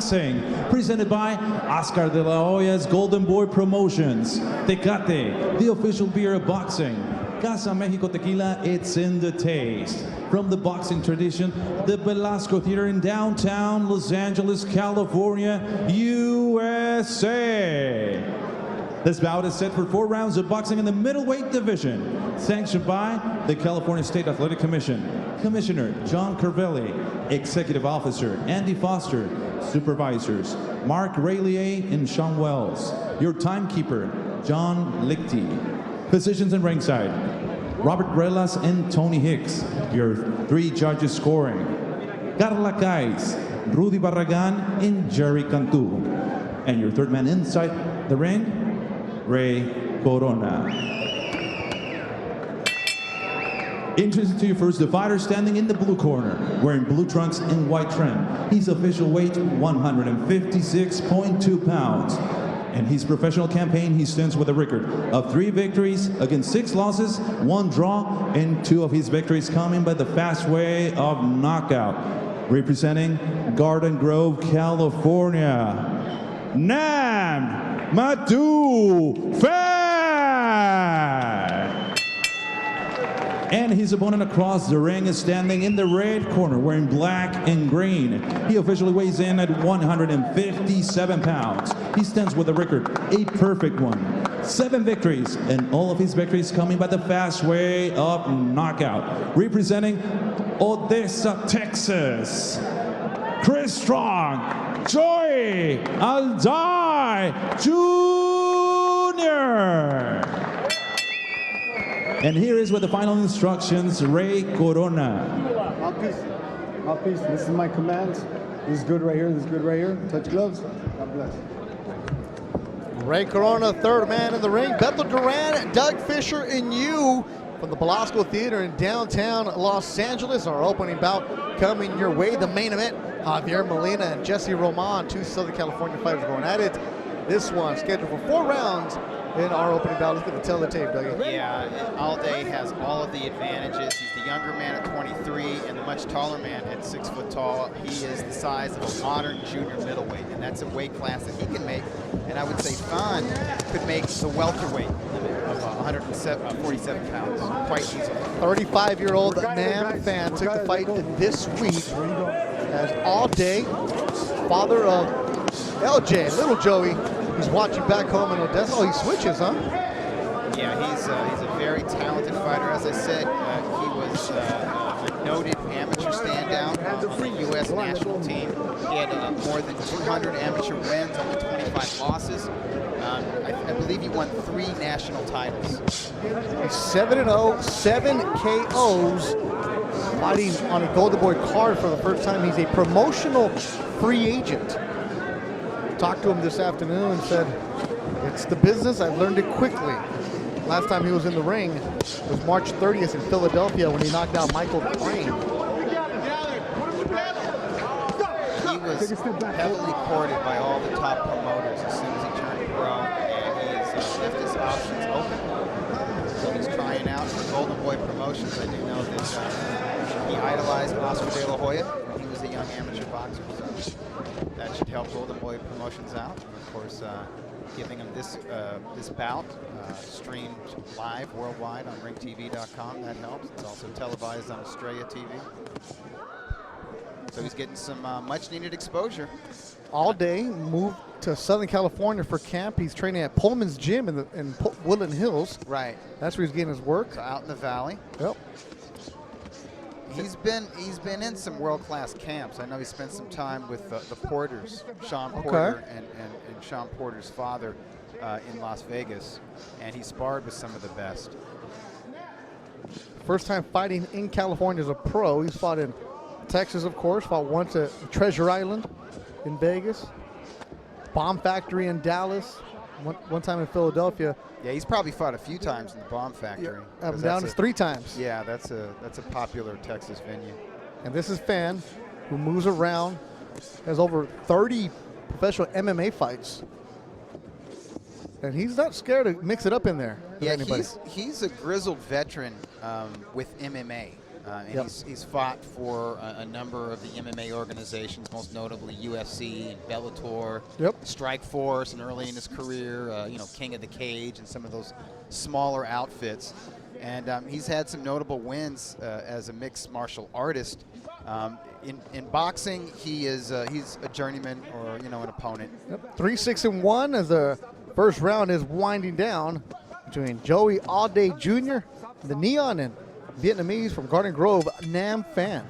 Boxing, presented by Oscar de la Hoya's Golden Boy Promotions. Tecate, the official beer of boxing. Casa Mexico Tequila, it's in the taste. From the boxing tradition, the Velasco Theater in downtown Los Angeles, California, USA. This bout is set for 4 rounds of boxing in the middleweight division, sanctioned by the California State Athletic Commission. Commissioner John Carvelli, Executive Officer Andy Foster, Supervisors Mark Raylier and Sean Wells, your timekeeper John Lichty. Positions in ringside, Robert Brelas and Tony Hicks, your 3 judges scoring. Carla Cais, Rudy Barragan and Jerry Cantu. And your 3rd man inside the ring, Ray Corona. Introducing to you first the fighter standing in the blue corner, wearing blue trunks and white trim. His official weight, 156.2 pounds. In his professional campaign, he stands with a record of 3 victories against 6 losses, 1 draw, and 2 of his victories coming by the fast way of knockout. Representing Garden Grove, California, Nam Phan. And his opponent across the ring is standing in the red corner, wearing black and green. He officially weighs in at 157 pounds. He stands with a record, a perfect one. 7 victories, and all of his victories coming by the fast way of knockout. Representing Odessa, Texas, Chris Strong, Joey Alday Jr. And here is with the final instructions, Ray Corona. Mouthpiece, this is my command. This is good right here, this is good right here. Touch gloves. God bless. Ray Corona, 3rd man in the ring. Bethel Duran, Doug Fisher, and you from the Velasco Theater in downtown Los Angeles. Our opening bout coming your way. The main event, Javier Molina and Jesse Roman, 2 Southern California fighters going at it. This one scheduled for 4 rounds in our opening bout. Let's get the tape, Dougie. Yeah, Alday has all of the advantages. He's the younger man at 23 and the much taller man at 6 foot tall. He is the size of a modern junior middleweight, and that's a weight class that he can make. And I would say Phan could make the welterweight limit of 147 pounds quite easily. 35-year-old Nam Phan took the fight this week as Alday, father of LJ, little Joey. He's watching back home in Odessa. Oh, he switches, huh? Yeah, he's a very talented fighter. As I said, he was a noted amateur standout on the U.S. national team. He had more than 200 amateur wins, only 25 losses. I believe he won 3 national titles. He's 7-0, 7 KOs, fighting on a Golden Boy card for the first time. He's a promotional free agent. Talked to him this afternoon and said, it's the business, I've learned it quickly. Last time he was in the ring was March 30th in Philadelphia when he knocked out Michael Crane. He was heavily courted by all the top promoters as soon as he turned pro, and he has left his options open. So he's trying out for Golden Boy Promotions. I do know that he idolized Oscar de la Hoya when he was a young amateur boxer. So that should help Golden Boy Promotions out. And of course, giving him this bout streamed live worldwide on ringtv.com. That helps. It's also televised on Estrella TV. So he's getting some much-needed exposure. Alday moved to Southern California for camp. He's training at Pullman's Gym in Woodland Hills. Right. That's where he's getting his work. So out in the valley. Yep. He's been in some world-class camps. I know he spent some time with the Porters, Sean Porter and Sean Porter's father in Las Vegas, and he sparred with some of the best. First time fighting in California as a pro. He's fought in Texas, of course, fought once at Treasure Island in Vegas, Bomb Factory in Dallas, one time in Philadelphia. Yeah, he's probably fought a few times in the Bomb Factory. Yeah, down is 3 times. Yeah, that's a popular Texas venue. And this is Phan, who moves around, has over 30 professional MMA fights. And he's not scared to mix it up in there. Yeah, he's a grizzled veteran with MMA. And Yep. he's fought for a number of the MMA organizations, most notably UFC and Bellator, Yep. Strikeforce, and early in his career, you know, King of the Cage and some of those smaller outfits. And he's had some notable wins as a mixed martial artist. In boxing, he's a journeyman or, you know, an opponent. Yep. 3-6-1 as the first round is winding down between Joey Alday Jr., the Neon, and Vietnamese from Garden Grove, Nam Phan.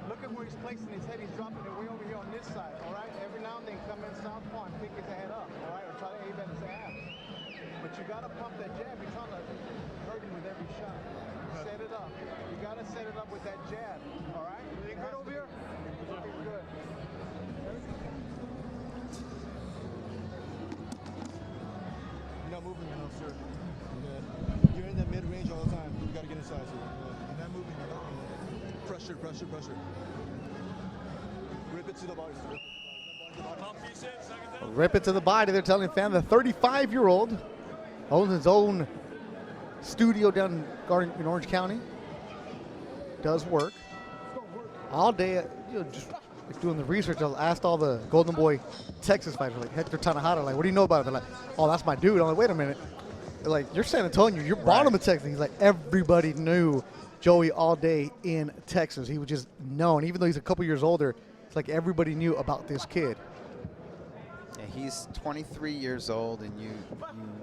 Look at where he's placing his head. He's dropping it way over here on this side, all right? Every now and then come in southpaw and pick his head up, all right? Or try to aim at his abs. But you got to pump that jab. You're trying to hurt him with every shot. Set it up. You got to set it up with that jab, all right? Everything good over here? Looking good. You're not moving enough, sir. You're in that mid-range all the time. You got to get inside, sir. You're not moving enough. Pressure, pressure, pressure. Rip it to the body, sir. Rip it to the body. They're telling Phan, the 35-year-old owns his own studio down in Orange County. Does work. All day, just like doing the research, I asked all the Golden Boy Texas fighters, like Hector Tanajara, like, what do you know about it? They're like, oh, that's my dude. I'm like, wait a minute. They're like, you're San Antonio. You're bottom of Texas. He's like, everybody knew Joey Alday in Texas. He was just known. Even though he's a couple years older, it's like everybody knew about this kid. Yeah, he's 23 years old, and you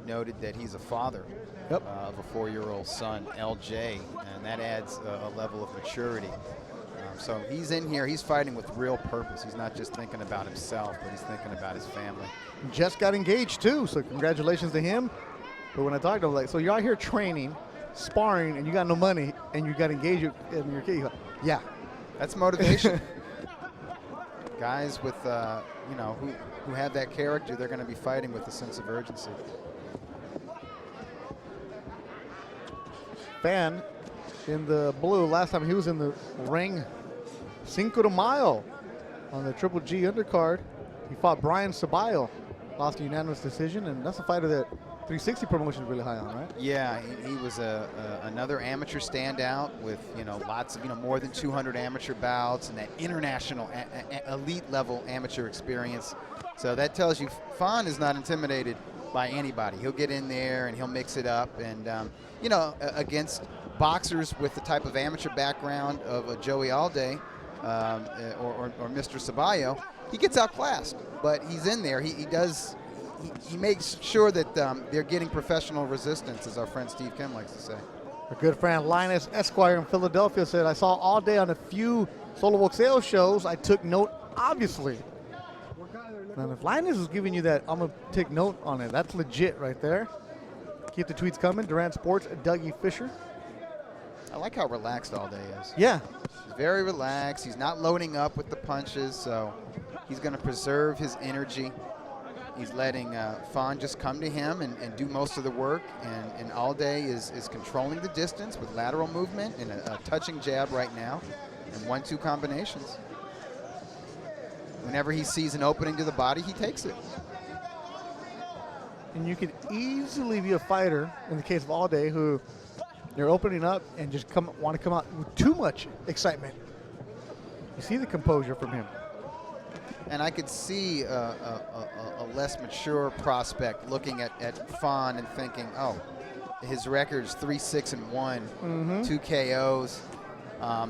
noted that he's a father of a 4-year-old son, LJ, and that adds a level of maturity. So he's in here. He's fighting with real purpose. He's not just thinking about himself, but he's thinking about his family. Just got engaged, too, so congratulations to him. But when I talked to him, like, so you're out here training, sparring, and you got no money, and you got engaged in your kid. Like, yeah. That's motivation. Guys with, you know, who have that character, they're going to be fighting with a sense of urgency. Phan in the blue. Last time he was in the ring, Cinco de Mayo on the Triple G undercard. He fought Brian Ceballo, lost a unanimous decision, and that's a fighter that 360 promotion is really high on, right? Yeah, he was another amateur standout with, you know, lots of, you know, more than 200 amateur bouts and that international elite level amateur experience. So that tells you Phan is not intimidated by anybody. He'll get in there and he'll mix it up, and you know, against boxers with the type of amateur background of a Joey Alday or Mr. Ceballo, he gets outclassed. But he's in there. He makes sure that they're getting professional resistance, as our friend Steve Kim likes to say. Our good friend Linus Esquire in Philadelphia said, I saw Alday on a few solo boxeo shows. I took note, obviously. And if Linus is giving you that, I'm going to take note on it. That's legit right there. Keep the tweets coming. Durant Sports, Dougie Fisher. I like how relaxed Alday is. Yeah. He's very relaxed. He's not loading up with the punches, so he's going to preserve his energy. He's letting Phan just come to him and do most of the work, and Alday is controlling the distance with lateral movement and a touching jab right now, and 1-2 combinations. Whenever he sees an opening to the body, he takes it. And you could easily be a fighter, in the case of Alday, who you're opening up and just want to come out with too much excitement. You see the composure from him. And I could see a less mature prospect looking at Phan and thinking, oh, his record's 3-6-1, 2 KOs.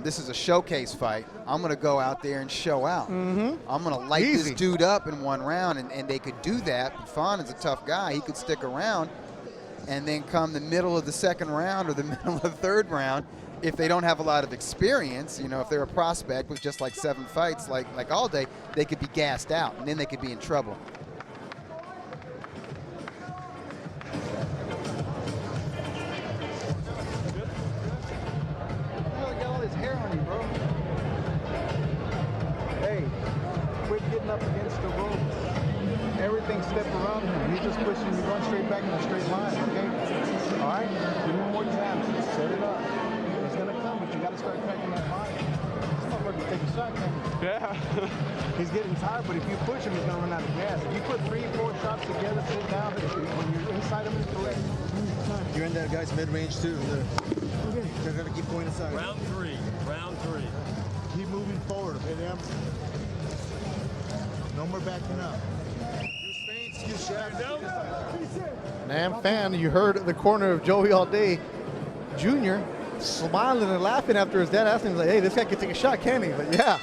This is a showcase fight. I'm going to go out there and show out. I'm going to light this dude up in 1 round, and they could do that. But Phan is a tough guy. He could stick around, and then come the middle of the 2nd round or the middle of the 3rd round, if they don't have a lot of experience, you know, if they're a prospect with just like 7 fights like Alday, they could be gassed out, and then they could be in trouble. Up against the rope. Everything step around him. He's just pushing. You're going straight back in a straight line, okay? All right? Give him more time. Set it up. It's going to come, but you got to start cracking that a shot, Kenny. Yeah. He's getting tired, but if you push him, he's gonna run out of gas. If you put 3, 4 shots together, sit down, when you're inside him, it's correct. You're in that guy's mid-range too. They're gonna keep going inside. Round three. Keep moving forward, okay, them? No more backing up. Use feints, use jabs. Nam Phan, you heard the corner of Joey Alday Jr. smiling and laughing after his dad asked him, like, hey, this guy can take a shot, can he? But yeah.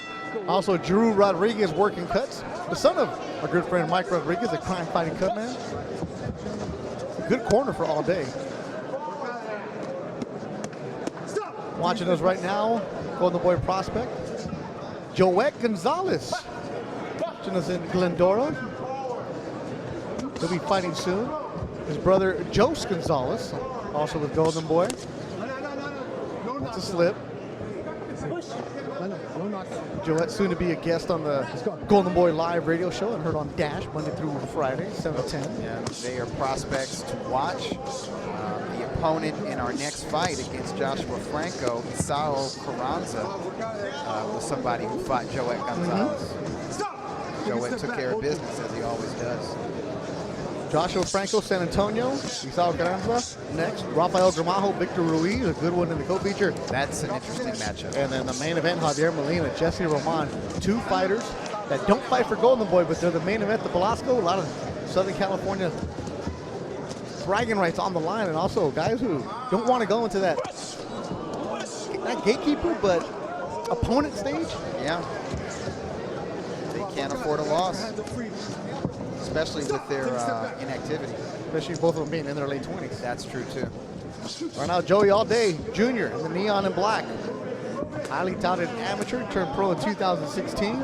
Also, Drew Rodriguez working cuts, the son of our good friend Mike Rodriguez, a crime-fighting cut man. Good corner for Alday. Watching us right now, Golden Boy prospect, Joet Gonzalez. Watching us in Glendora. He'll be fighting soon. His brother, Jose Gonzalez, also with Golden Boy. That's a slip. Joet soon to be a guest on the Golden Boy Live radio show and heard on Dash Monday through Friday, 7 to 10. Yeah, they are prospects to watch. The opponent in our next fight against Joshua Franco, Isao Carranza, was somebody who fought Joet Gonzalez. Joet took care of business, as he always does. Joshua Franco, San Antonio. Isao Carranza next. Rafael Gramajo, Victor Ruiz, a good one in the co-feature. That's an interesting matchup. And then the main event, Javier Molina, Jesse Roman. Two fighters that don't fight for Golden Boy, but they're the main event, the Belasco. A lot of Southern California bragging rights on the line, and also guys who don't want to go into that, not gatekeeper, but opponent stage. Yeah. They can't afford a loss, especially with their inactivity. Especially both of them being in their late 20s. That's true, too. Right now, Joey Alday Jr. in the neon and black. Highly touted amateur, turned pro in 2016.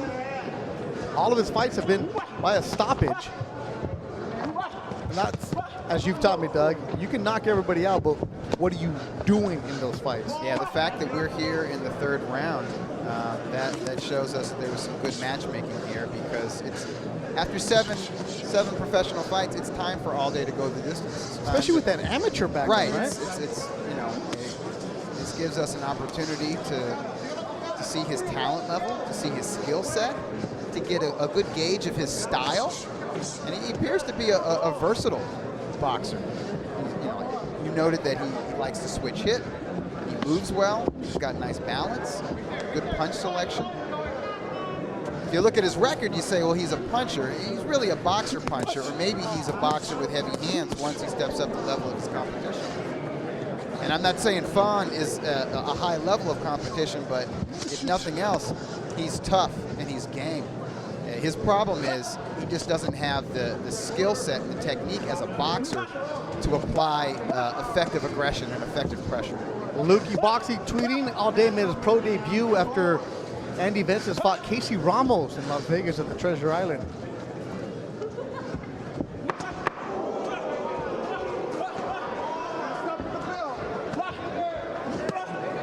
All of his fights have been by a stoppage. And that's, as you've taught me, Doug, you can knock everybody out, but what are you doing in those fights? Yeah, the fact that we're here in the third round, that shows us there was some good matchmaking here, because it's after seven professional fights, it's time for Alday to go the distance. Especially with that amateur background, right? It's you know, this gives us an opportunity to see his talent level, to see his skill set, to get a good gauge of his style, and he appears to be a versatile boxer. You noted that he likes to switch hit. He moves well. He's got nice balance, good punch selection. If you look at his record, you say, well, he's a puncher. He's really a boxer puncher, or maybe he's a boxer with heavy hands once he steps up the level of his competition. And I'm not saying Phan is a high level of competition, but if nothing else, he's tough and he's game. His problem is he just doesn't have the skill set and the technique as a boxer to apply effective aggression and effective pressure. Lukey Boxy tweeting, Alday made his pro debut after Andy Vences fought Casey Ramos in Las Vegas at the Treasure Island.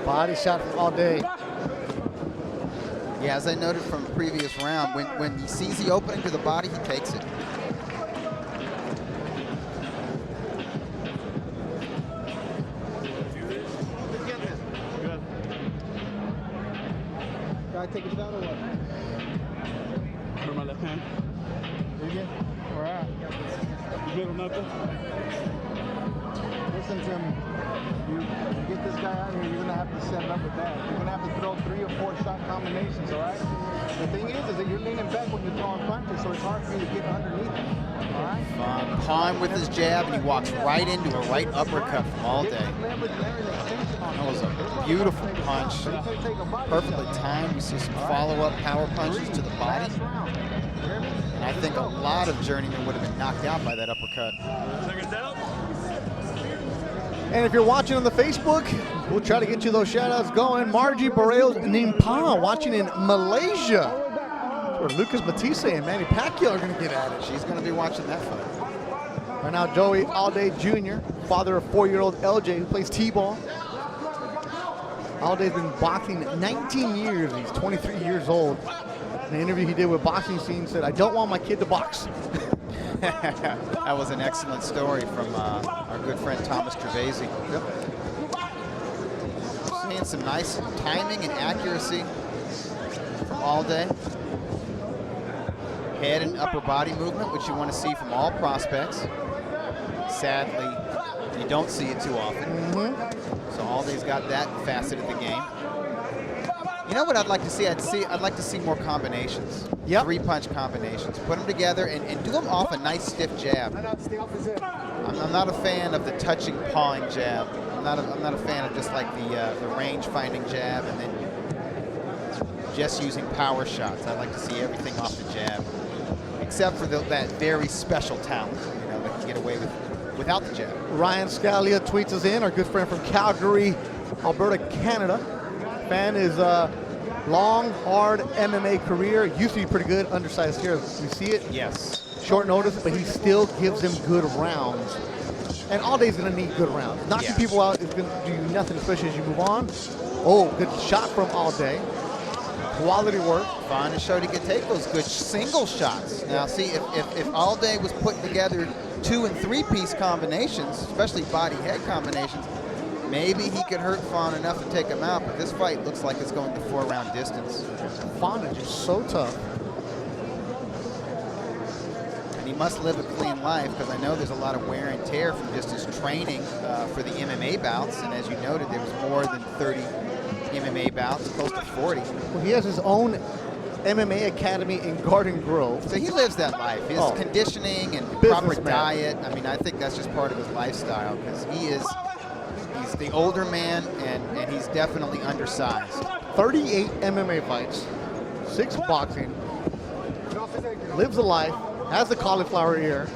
Body shot from Alday. Yeah, as I noted from the previous round, when he sees the opening to the body, he takes it. Gotta take a shot or what? Put my left hand. You good? Where at? You good or nothing? Listen to me. You get this guy out here, you're gonna have to set up with that. You're gonna have to throw 3 or 4 shot combinations, all right? The thing is that you're leaning back when you're throwing punches, so it's hard for you to get underneath him, all right? Phan with his jab, and he walks right into a right uppercut from Alday. That was a beautiful punch, perfectly timed. We see some follow-up power punches to the body. And I think a lot of journeymen would have been knocked out by that uppercut. And if you're watching on the Facebook, we'll try to get you those shout-outs going. Margie Barreo's Nam Phan watching in Malaysia. Where Lucas Batiste and Manny Pacquiao are going to get at it. She's going to be watching that fight. Right now, Joey Alday Jr., father of 4-year-old LJ, who plays T-ball. Alday's been boxing 19 years. He's 23 years old. In the interview he did with Boxing Scene, said, I don't want my kid to box. That was an excellent story from our good friend Thomas Gervaisi. Yep. Seeing some nice timing and accuracy. from Alday. Head and upper body movement, which you want to see from all prospects. Sadly, you don't see it too often. So Alday's got that facet of the game. You know what I'd like to see? I'd like to see more combinations. Yep. 3-punch combinations. Put them together and do them off a nice stiff jab. I'm not a fan of the touching, pawing jab. I'm not a fan of just like the range-finding jab and then just using power shots. I'd like to see everything off the jab, except for that very special talent, you know, that can get away without the jab. Ryan Scalia tweets us in, our good friend from Calgary, Alberta, Canada. Phan is a long, hard MMA career. Used to be pretty good, undersized here. We see it. Yes. Short notice, but he still gives him good rounds. And Alday's going to need good rounds. Knocking people out is going to do you nothing, especially as you move on. Oh, good shot from Alday. Quality work. Phan has showed he can take those good single shots. Now, see, if Alday was putting together 2- and 3-piece combinations, especially body-head combinations, maybe he could hurt Phan enough to take him out, but this fight looks like it's going the 4-round distance. Phan is just so tough. And he must live a clean life, because I know there's a lot of wear and tear from just his training for the MMA bouts, and as you noted, there was more than 30 MMA bouts, close to 40. Well, he has his own MMA academy in Garden Grove. So he lives that life. His conditioning and proper diet, I mean, I think that's just part of his lifestyle, because he's the older man, and he's definitely undersized. 38 MMA fights, 6 boxing, lives a life, has the cauliflower ear,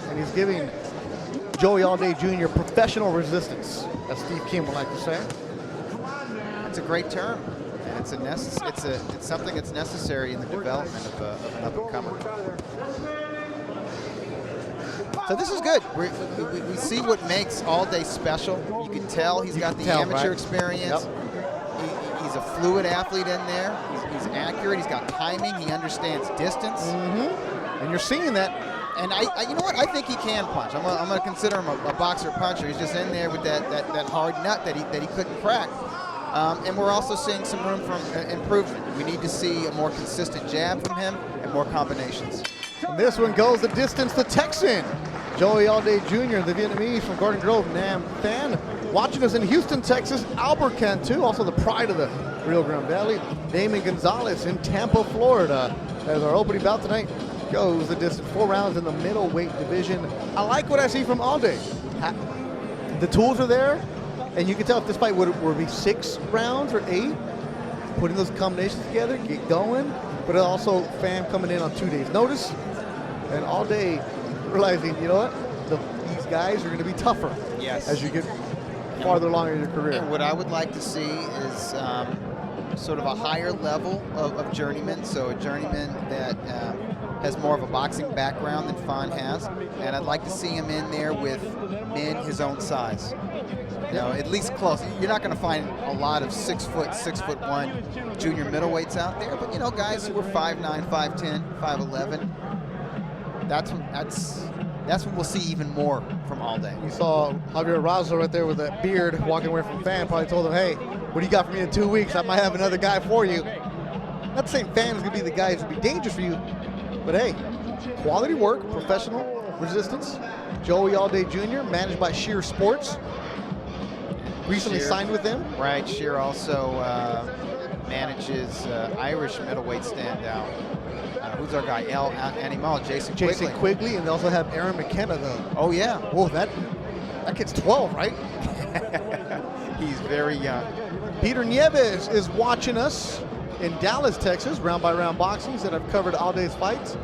and he's giving Joey Alday Jr. professional resistance, as Steve Kim would like to say. It's a great term, and it's something that's necessary in the development of an up-and-comer. So this is good. We see what makes Alday special. You can tell he's got the amateur experience. Yep. He's a fluid athlete in there. He's accurate. He's got timing. He understands distance. And you're seeing that. And you know what? I think he can punch. I'm going to consider him a boxer puncher. He's just in there with that hard nut that he couldn't crack. And we're also seeing some room for improvement. We need to see a more consistent jab from him and more combinations. And this one goes the distance, the Texan, Joey Alday Jr., the Vietnamese from Garden Grove, Nam Phan, watching us in Houston, Texas, Albert Cantu, also the pride of the Rio Grande Valley, Damon Gonzalez in Tampa, Florida. As our opening bout tonight goes the distance, 4 rounds in the middleweight division. I like what I see from Alday. The tools are there, and you can tell if this fight would be 6 rounds or 8, putting those combinations together, get going, but also Phan coming in on 2 days' notice, and Alday realizing, you know what, these guys are going to be tougher as you get farther along in your career. And what I would like to see is sort of a higher level of journeyman, so a journeyman that has more of a boxing background than Phan has, and I'd like to see him in there with men his own size. You know, at least close. You're not going to find a lot of 6 foot, 6'1" junior middleweights out there, but you know, guys who are 5'9", 5'10", 5'11". That's when we'll see even more from Alday. You saw Javier Razo right there with that beard walking away from Phan. Probably told him, hey, what do you got for me in 2 weeks? I might have another guy for you. Not saying Phan is going to be the guy who's going to be dangerous for you, but hey, quality work, professional resistance. Joey Alday Jr., managed by Sheer Sports. Recently signed with them. Right, Sheer also manages Irish middleweight standout. Who's our guy? El Animal, Jason Quigley, and they also have Aaron McKenna, though. Oh, yeah. Whoa, that kid's 12, right? He's very young. Peter Nieves is watching us in Dallas, Texas, Round by Round Boxings, that I've covered Alday's fights.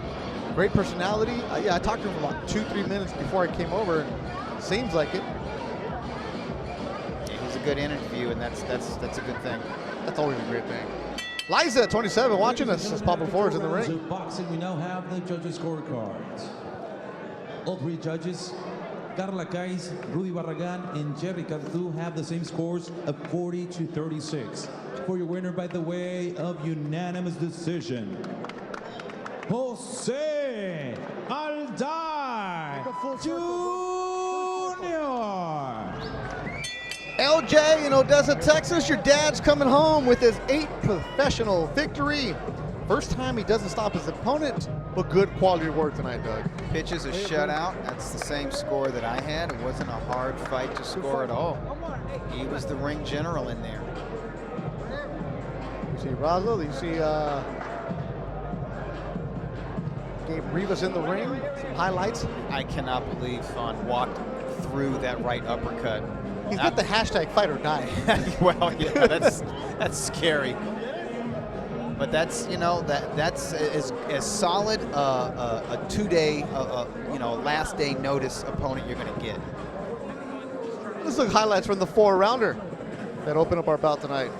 Great personality. I talked to him for about 2-3 minutes before I came over, and seems like it. Yeah, he's a good interview, and that's a good thing. That's always a great thing. Liza, 27, watching us as Pablo Flores in the ring. Boxing, we now have the judges' scorecards. All 3 judges, Carla Cais, Rudy Barragan, and Jerry Cantu, have the same scores of 40-36. For your winner, by the way of unanimous decision, Jose Alday Jr. LJ in Odessa, Texas, your dad's coming home with his 8th professional victory. First time he doesn't stop his opponent, but good quality work tonight, Doug. Pitches a shutout. That's the same score that I had. It wasn't a hard fight to score at all. He was the ring general in there. You see Razo, you see Gabe Rivas in the ring, some highlights. I cannot believe Phan walked through that right uppercut. He's got the hashtag fight or die. Well, yeah, that's scary. But that's, you know, that's as solid a 2-day, you know, last day notice opponent you're going to get. Let's look highlights from the 4-rounder that open up our bout tonight.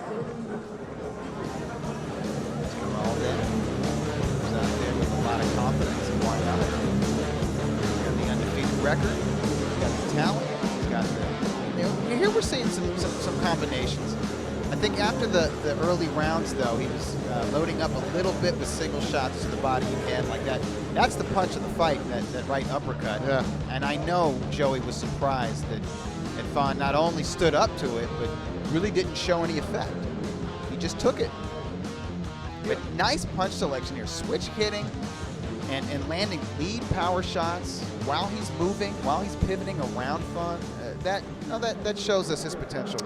Alday was out there with a lot of confidence and whatnot. He's got the undefeated record. He's got the talent. He's got the, you know, here we're seeing some combinations. I think after the early rounds, though, he was loading up a little bit with single shots to the body and head like that. That's the punch of the fight, that right uppercut. Yeah. And I know Joey was surprised that Phan not only stood up to it, but really didn't show any effect. He just took it. But nice punch selection here, switch hitting and landing lead power shots while he's moving, while he's pivoting around Phan. That shows us his potential.